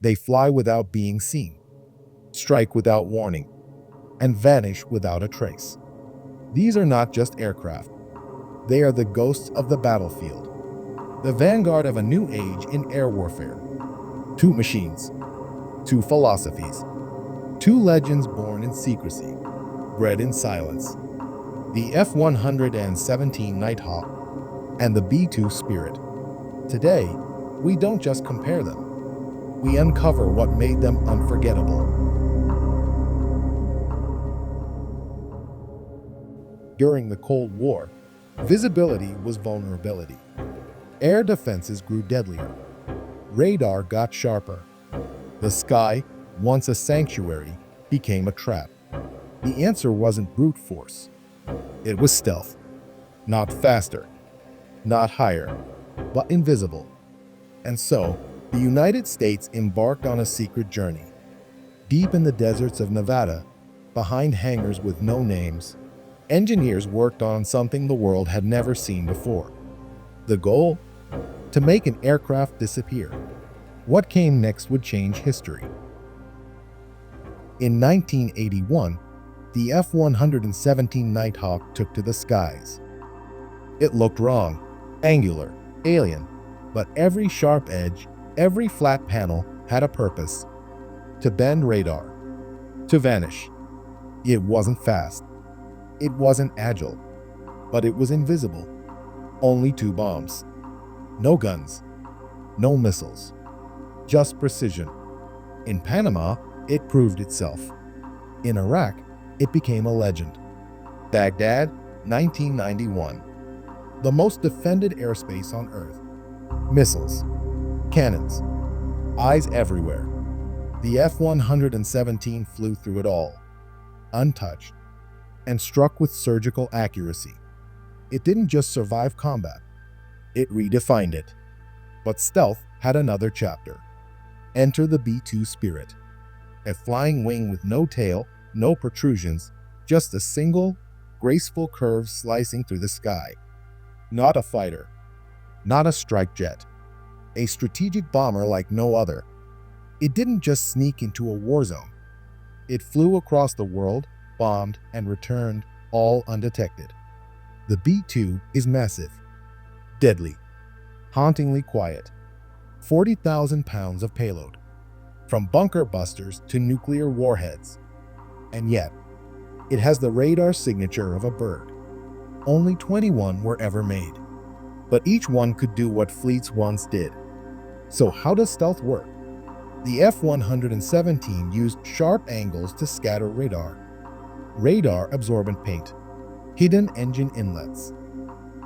They fly without being seen, strike without warning, and vanish without a trace. These are not just aircraft. They are the ghosts of the battlefield, the vanguard of a new age in air warfare. Two machines, two philosophies, two legends born in secrecy, bred in silence. The F-117 Nighthawk and the B-2 Spirit. Today, we don't just compare them. We uncover what made them unforgettable. During the Cold War, visibility was vulnerability. Air defenses grew deadlier. Radar got sharper. The sky, once a sanctuary, became a trap. The answer wasn't brute force. It was stealth. Not faster, not higher, but invisible. And so, the United States embarked on a secret journey. Deep in the deserts of Nevada, behind hangars with no names, engineers worked on something the world had never seen before. The goal? To make an aircraft disappear. What came next would change history. In 1981, the F-117 Nighthawk took to the skies. It looked wrong, angular, alien, but every sharp edge, every flat panel had a purpose: to bend radar, to vanish. It wasn't fast. It wasn't agile, but it was invisible. Only two bombs. No guns, no missiles, just precision. In Panama, it proved itself. In Iraq, it became a legend. Baghdad, 1991. The most defended airspace on Earth. Missiles, cannons, eyes everywhere. The F-117 flew through it all, untouched, and struck with surgical accuracy. It didn't just survive combat, it redefined it. But stealth had another chapter. Enter the B-2 Spirit, a flying wing with no tail, no protrusions, just a single, graceful curve slicing through the sky. Not a fighter, not a strike jet, a strategic bomber like no other. It didn't just sneak into a war zone. It flew across the world, bombed, and returned, all undetected. The B-2 is massive, deadly, hauntingly quiet. 40,000 pounds of payload, from bunker busters to nuclear warheads. And yet, it has the radar signature of a bird. Only 21 were ever made, but each one could do what fleets once did. So how does stealth work? The F-117 used sharp angles to scatter radar-absorbent paint, hidden engine inlets.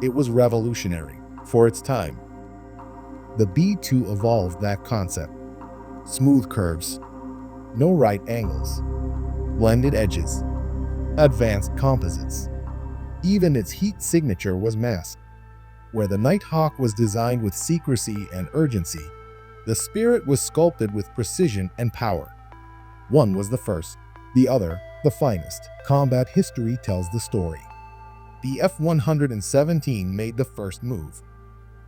It was revolutionary for its time. The B-2 evolved that concept. Smooth curves, no right angles, blended edges, advanced composites. Even its heat signature was masked. Where the Nighthawk was designed with secrecy and urgency, the Spirit was sculpted with precision and power. One was the first, the other the finest. Combat history tells the story. The F-117 made the first move.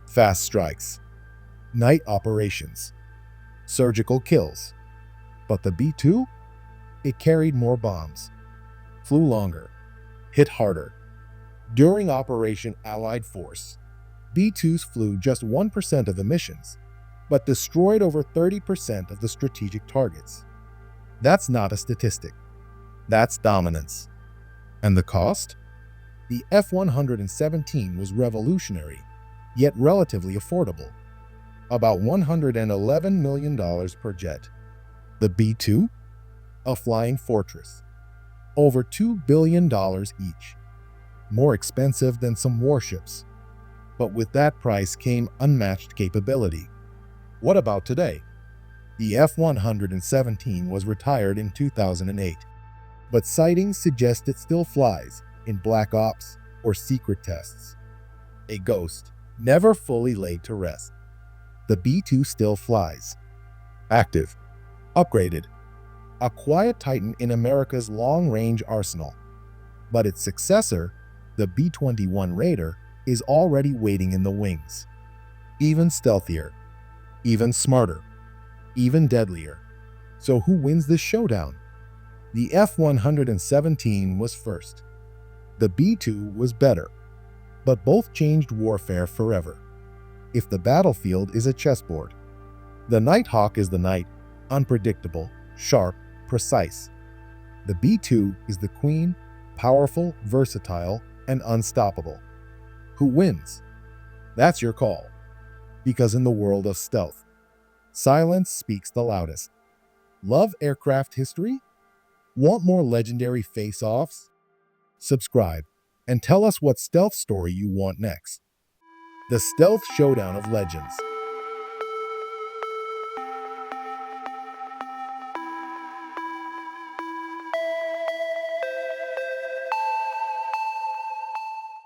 Fast strikes, night operations, surgical kills. But the B-2? It carried more bombs, flew longer, hit harder. During Operation Allied Force, B-2s flew just 1% of the missions, but destroyed over 30% of the strategic targets. That's not a statistic. That's dominance. And the cost? The F-117 was revolutionary, yet relatively affordable. About $111 million per jet. The B-2? A flying fortress. Over $2 billion each. More expensive than some warships. But with that price came unmatched capability. What about today? The F-117 was retired in 2008, but sightings suggest it still flies in black ops or secret tests. A ghost, never fully laid to rest. The B-2 still flies. Active. Upgraded. A quiet titan in America's long-range arsenal. But its successor, the B-21 Raider, is already waiting in the wings. Even stealthier. Even smarter. even deadlier. So who wins this showdown? The F-117 was first. The B-2 was better, but both changed warfare forever. If the battlefield is a chessboard, the Nighthawk is the knight, unpredictable, sharp, precise. The B-2 is the queen, powerful, versatile, and unstoppable. Who wins? That's your call. Because in the world of stealth, silence speaks the loudest. Love aircraft history? Want more legendary face-offs? Subscribe and tell us what stealth story you want next. The Stealth Showdown of Legends.